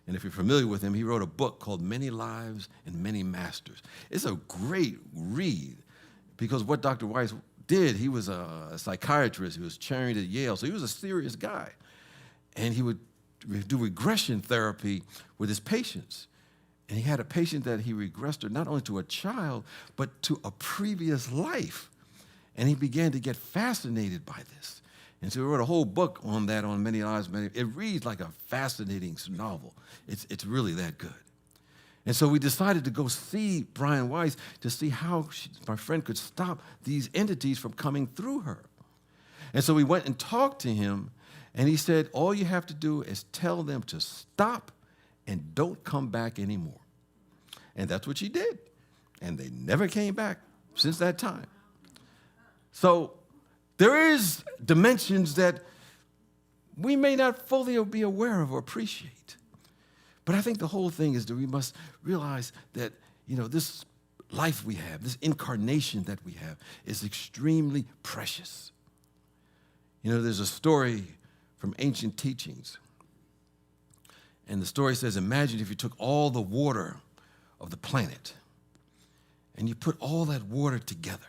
And if you're familiar with him, he wrote a book called Many Lives and Many Masters. It's a great read, because what Dr. Weiss did, he was a psychiatrist. He was trained at Yale, so he was a serious guy. And he would do regression therapy with his patients. And he had a patient that he regressed her not only to a child, but to a previous life. And he began to get fascinated by this. And so he wrote a whole book on that, on Many Lives, Many. It reads like a fascinating novel. It's really that good. And so we decided to go see Brian Weiss to see how my friend could stop these entities from coming through her. And so we went and talked to him, and he said, all you have to do is tell them to stop and don't come back anymore. And that's what she did. And they never came back since that time. So there is dimensions that we may not fully be aware of or appreciate. But I think the whole thing is that we must realize that, this life we have, this incarnation that we have is extremely precious. There's a story from ancient teachings. And the story says, imagine if you took all the water of the planet and you put all that water together.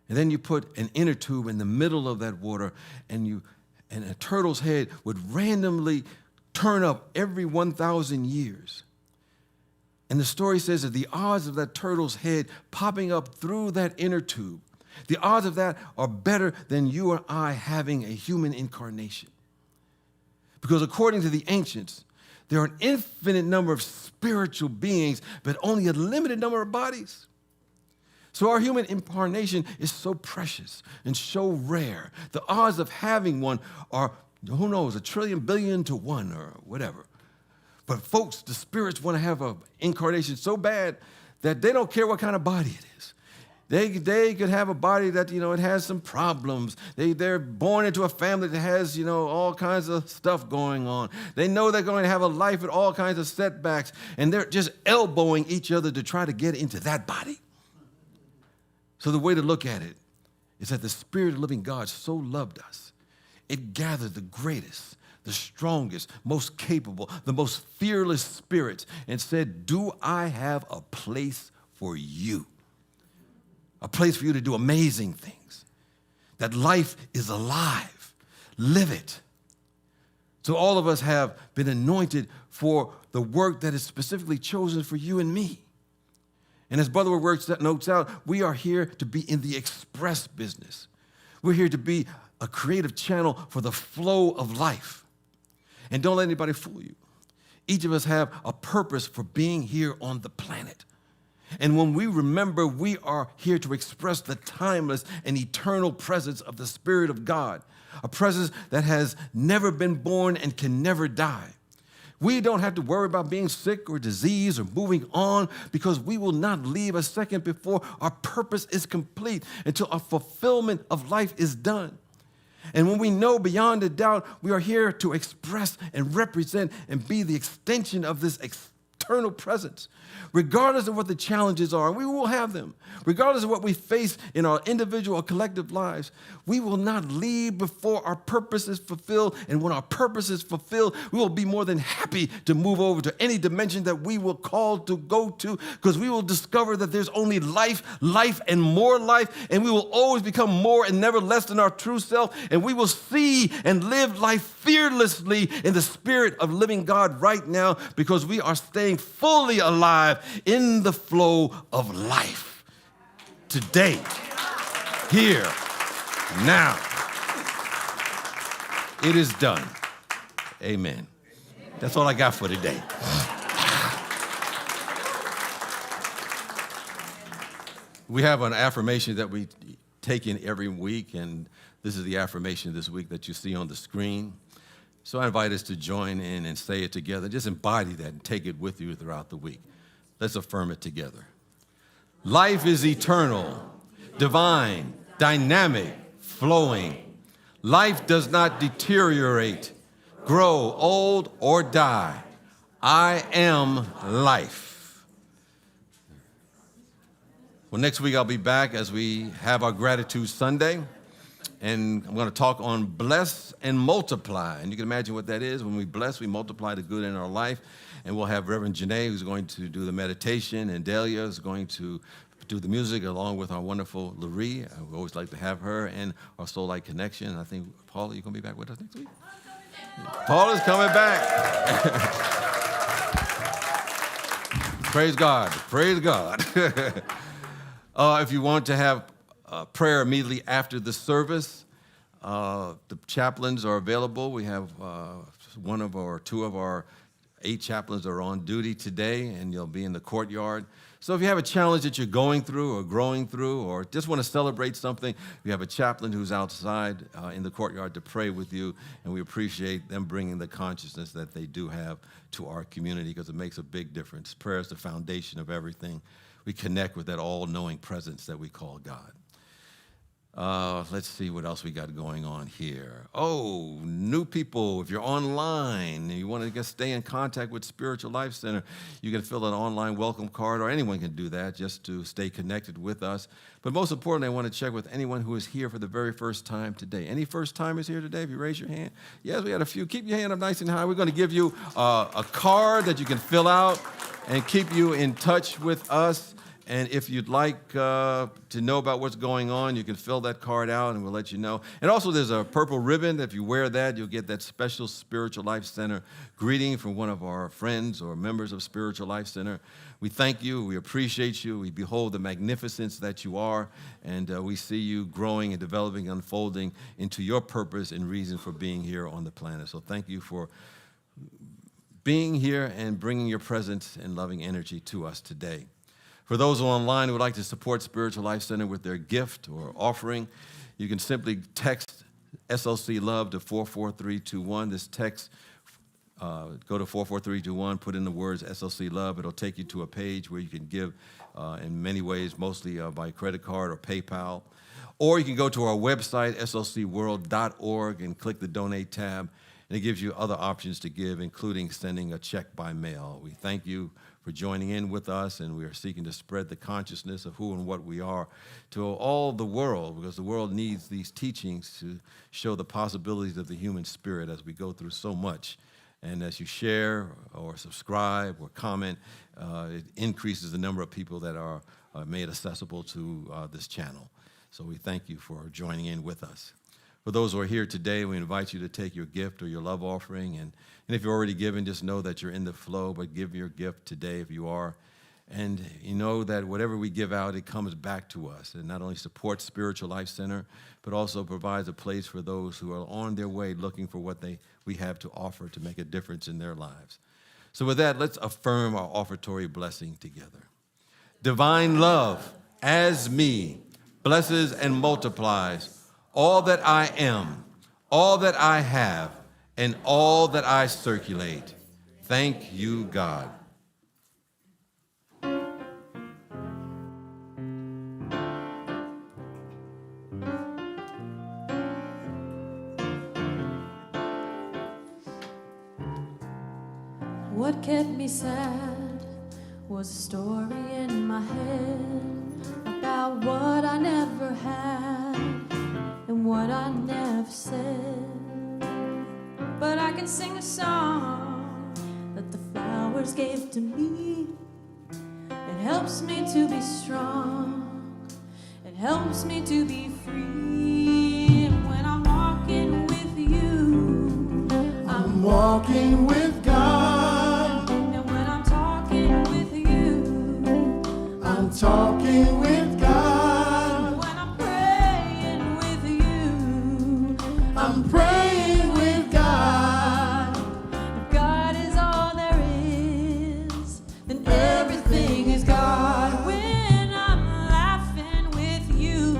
And then you put an inner tube in the middle of that water, and a turtle's head would randomly turn up every 1,000 years. And the story says that the odds of that turtle's head popping up through that inner tube, the odds of that are better than you or I having a human incarnation. Because according to the ancients, there are an infinite number of spiritual beings, but only a limited number of bodies. So our human incarnation is so precious and so rare. The odds of having one are, who knows, 1 trillion billion to 1 or whatever. But folks, the spirits want to have an incarnation so bad that they don't care what kind of body it is. They could have a body that, it has some problems. They're born into a family that has, all kinds of stuff going on. They know they're going to have a life with all kinds of setbacks, and they're just elbowing each other to try to get into that body. So the way to look at it is that the Spirit of the living God so loved us, it gathered the greatest, the strongest, most capable, the most fearless spirits and said, do I have a place for you? A place for you to do amazing things. That life is alive. Live it. So all of us have been anointed for the work that is specifically chosen for you and me. And as Brother works notes out, we are here to be in the express business. We're here to be a creative channel for the flow of life. And don't let anybody fool you. Each of us have a purpose for being here on the planet. And when we remember we are here to express the timeless and eternal presence of the Spirit of God, a presence that has never been born and can never die, we don't have to worry about being sick or diseased or moving on, because we will not leave a second before our purpose is complete, until our fulfillment of life is done. And when we know beyond a doubt we are here to express and represent and be the extension of this eternal presence. Regardless of what the challenges are, and we will have them, regardless of what we face in our individual or collective lives, we will not leave before our purpose is fulfilled. And when our purpose is fulfilled, we will be more than happy to move over to any dimension that we will call to go to, because we will discover that there's only life, life, and more life, and we will always become more and never less than our true self, and we will see and live life fearlessly in the spirit of living God right now, because we are staying fully alive in the flow of life. Today, here, now. It is done. Amen. That's all I got for today. We have an affirmation that we take in every week, and this is the affirmation this week that you see on the screen. So I invite us to join in and say it together. Just embody that and take it with you throughout the week. Let's affirm it together. Life is eternal, divine, dynamic, flowing. Life does not deteriorate, grow old, or die. I am life. Well, next week I'll be back as we have our Gratitude Sunday. And I'm going to talk on bless and multiply. And you can imagine what that is. When we bless, we multiply the good in our life. And we'll have Reverend Janae, who's going to do the meditation, and Delia is going to do the music along with our wonderful Laree. We always like to have her and our Soul Light Connection. And I think, Paula, you're going to be back with us next week? Paula's coming back. Praise God. Praise God. If you want to have prayer immediately after the service, the chaplains are available. We have one of our, two of our 8 chaplains are on duty today, and you'll be in the courtyard. So if you have a challenge that you're going through or growing through, or just want to celebrate something, we have a chaplain who's outside in the courtyard to pray with you, and we appreciate them bringing the consciousness that they do have to our community, because it makes a big difference. Prayer is the foundation of everything. We connect with that all-knowing presence that we call God. Let's see what else we got going on here. Oh, new people, if you're online and you want to stay in contact with Spiritual Life Center, you can fill an online welcome card, or anyone can do that just to stay connected with us. But most importantly, I want to check with anyone who is here for the very first time today. Any first-timers here today? If you raise your hand. Yes, we got a few. Keep your hand up nice and high. We're going to give you a card that you can fill out and keep you in touch with us. And if you'd like to know about what's going on, you can fill that card out and we'll let you know. And also there's a purple ribbon. If you wear that, you'll get that special Spiritual Life Center greeting from one of our friends or members of Spiritual Life Center. We thank you. We appreciate you. We behold the magnificence that you are. And we see you growing and developing, unfolding into your purpose and reason for being here on the planet. So thank you for being here and bringing your presence and loving energy to us today. For those online who would like to support Spiritual Life Center with their gift or offering, you can simply text SLC Love to 44321. This text, go to 44321, put in the words SLC Love. It'll take you to a page where you can give in many ways, mostly by credit card or PayPal. Or you can go to our website, slcworld.org, and click the Donate tab. And it gives you other options to give, including sending a check by mail. We thank you for joining in with us, and we are seeking to spread the consciousness of who and what we are to all the world, because the world needs these teachings to show the possibilities of the human spirit as we go through so much. And as you share or subscribe or comment, it increases the number of people that are made accessible to this channel. So we thank you for joining in with us. For those who are here today, we invite you to take your gift or your love offering. And if you're already given, just know that you're in the flow, but give your gift today if you are. And you know that whatever we give out, it comes back to us. And not only supports Spiritual Life Center, but also provides a place for those who are on their way looking for what we have to offer to make a difference in their lives. So with that, let's affirm our offertory blessing together. Divine love, as me, blesses and multiplies all that I am, all that I have, and all that I circulate. Thank you, God. What kept me sad was a story in my head about what I never had and what I never said. But I can sing a song that the flowers gave to me. It helps me to be strong. It helps me to be free. And when I'm walking with you, I'm walking with God. And when I'm talking with you, I'm talking with God. when I'm praying with you, I'm praying with God. if God is all there is, then everything is God. When I'm laughing with you,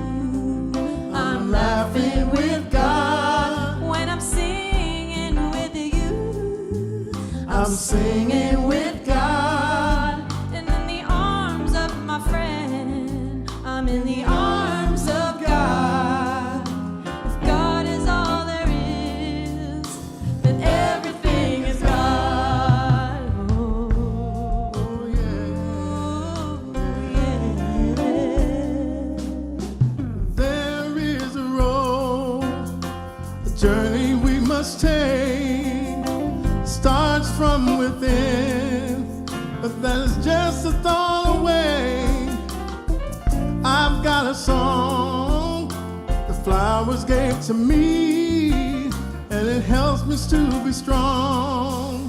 I'm laughing with God. when I'm singing with you, I'm singing with God. and in the arms of my friend, I'm in the arms of God. If God is all there is, then everything is God. Oh, yeah. There is a road, a journey we must take. Starts from within, but that is just a thought away. I've got a song the flowers gave to me, and it helps me to be strong,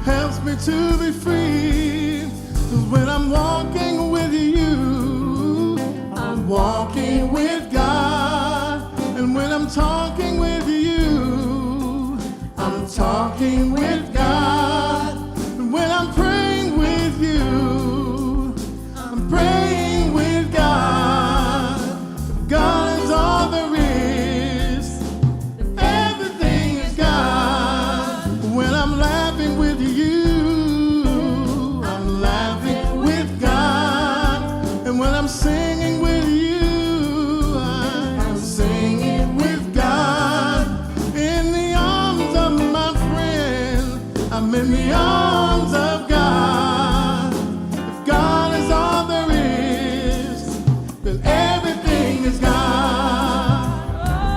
helps me to be free. 'Cause when I'm walking with you, I'm walking with God. And when I'm talking with you, I'm talking with God. And when I'm praying with you, I'm praying with God. If God is all there is, everything is God. When I'm laughing with you, I'm laughing with God. And when I'm singing with you, I'm singing with God. In the arms of my friend, I'm in the arms of God. If God is all there is, then everything is God.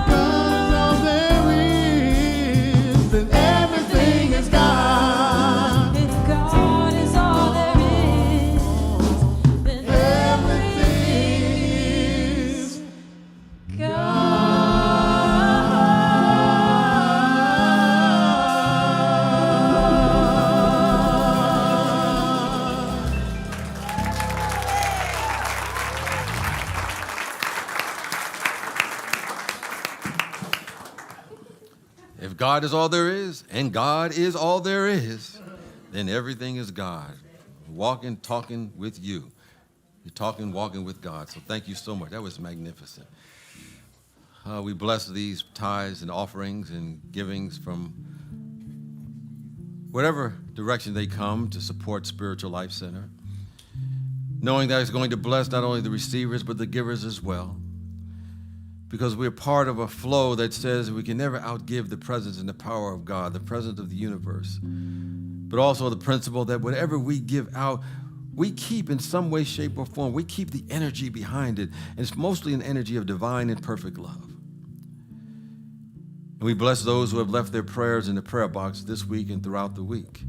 God is all there is, then everything is God. If God is all there is, then Everything is If God is all there is, and God is all there is, then everything is God. Walking, talking with you. You're talking, walking with God. So thank you so much. That was magnificent. We bless these tithes and offerings and givings from whatever direction they come to support Spiritual Life Center, knowing that it's going to bless not only the receivers, but the givers as well. Because we're part of a flow that says we can never outgive the presence and the power of God, the presence of the universe, but also the principle that whatever we give out, we keep in some way, shape, or form. We keep the energy behind it, and it's mostly an energy of divine and perfect love. And we bless those who have left their prayers in the prayer box this week and throughout the week.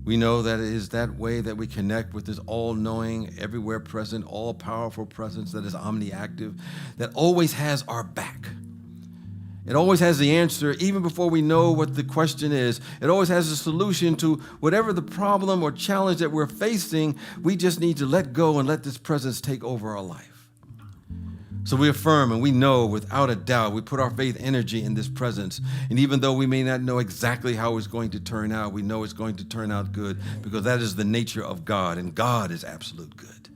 We know that it is that way that we connect with this all-knowing, everywhere present, all-powerful presence that is omniactive, that always has our back. It always has the answer, even before we know what the question is. It always has a solution to whatever the problem or challenge that we're facing. We just need to let go and let this presence take over our life. So we affirm and we know without a doubt, we put our faith energy in this presence. And even though we may not know exactly how it's going to turn out, we know it's going to turn out good because that is the nature of God, and God is absolute good.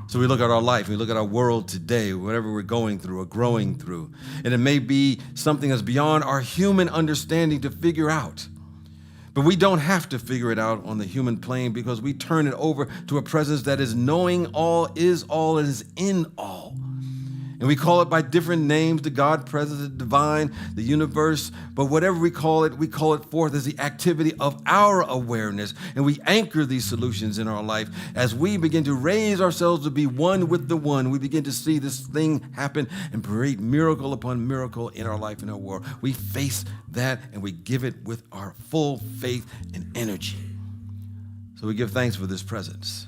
So we look at our life, we look at our world today, whatever we're going through or growing through. And it may be something that's beyond our human understanding to figure out. But we don't have to figure it out on the human plane because we turn it over to a presence that is knowing all, is all, and is in all. And we call it by different names, the God, presence, the divine, the universe. But whatever we call it forth as the activity of our awareness. And we anchor these solutions in our life. As we begin to raise ourselves to be one with the one, we begin to see this thing happen and create miracle upon miracle in our life and our world. We face that and we give it with our full faith and energy. So we give thanks for this presence.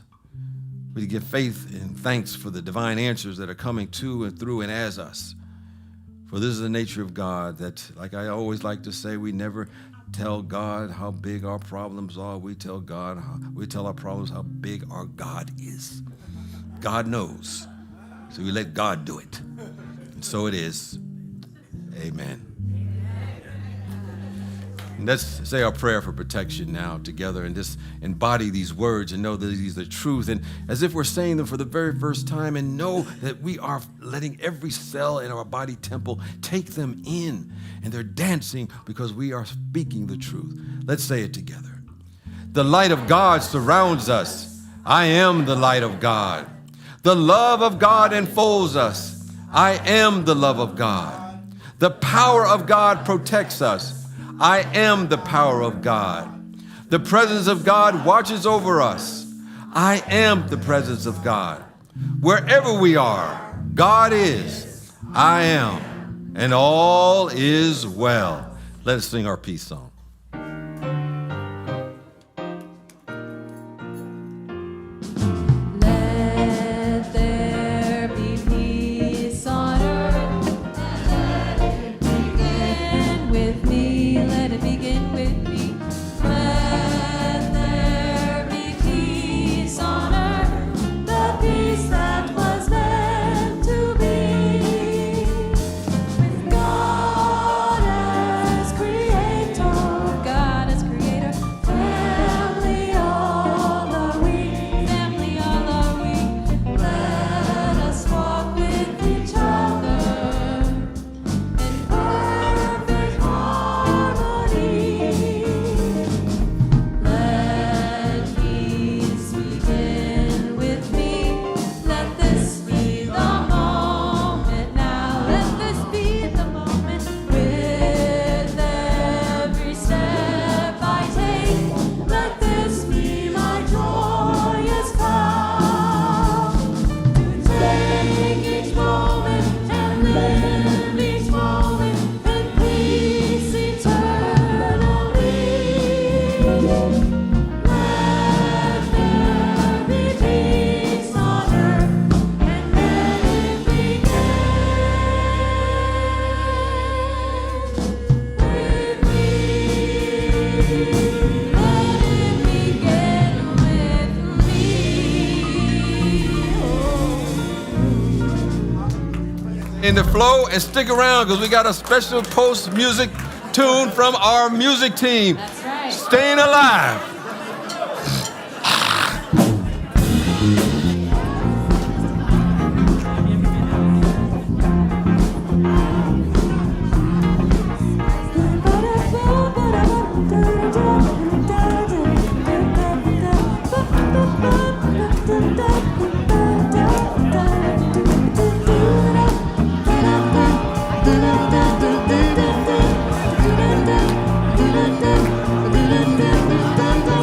We give faith and thanks for the divine answers that are coming to and through and as us. For this is the nature of God that, like I always like to say, we never tell God how big our problems are. We tell our problems how big our God is. God knows. So we let God do it. And so it is. Amen. And let's say our prayer for protection now together and just embody these words and know that these are the truth. And as if we're saying them for the very first time and know that we are letting every cell in our body temple take them in. And they're dancing because we are speaking the truth. Let's say it together. The light of God surrounds us. I am the light of God. The love of God enfolds us. I am the love of God. The power of God protects us. I am the power of God. The presence of God watches over us. I am the presence of God. Wherever we are, God is. I am. And all is well. Let us sing our peace song. Let there be peace on earth. Let it begin with me. Let it begin with me. Let there be peace on earth. The peace that was meant to be. With God as creator. God as creator. Family all are we. Family all are we. Let us walk with each other in perfect harmony. Let peace begin with me. Let this be the moment now. Let this be the moment. With every step I take, let this be my joyous vow. To take each moment and live each moment in peace eternally. Let there be peace on earth and let it begin with me. Let it begin with me. In the flow and stick around because we got a special post music tune from our music team. That's right. Staying alive. Da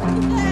Yeah.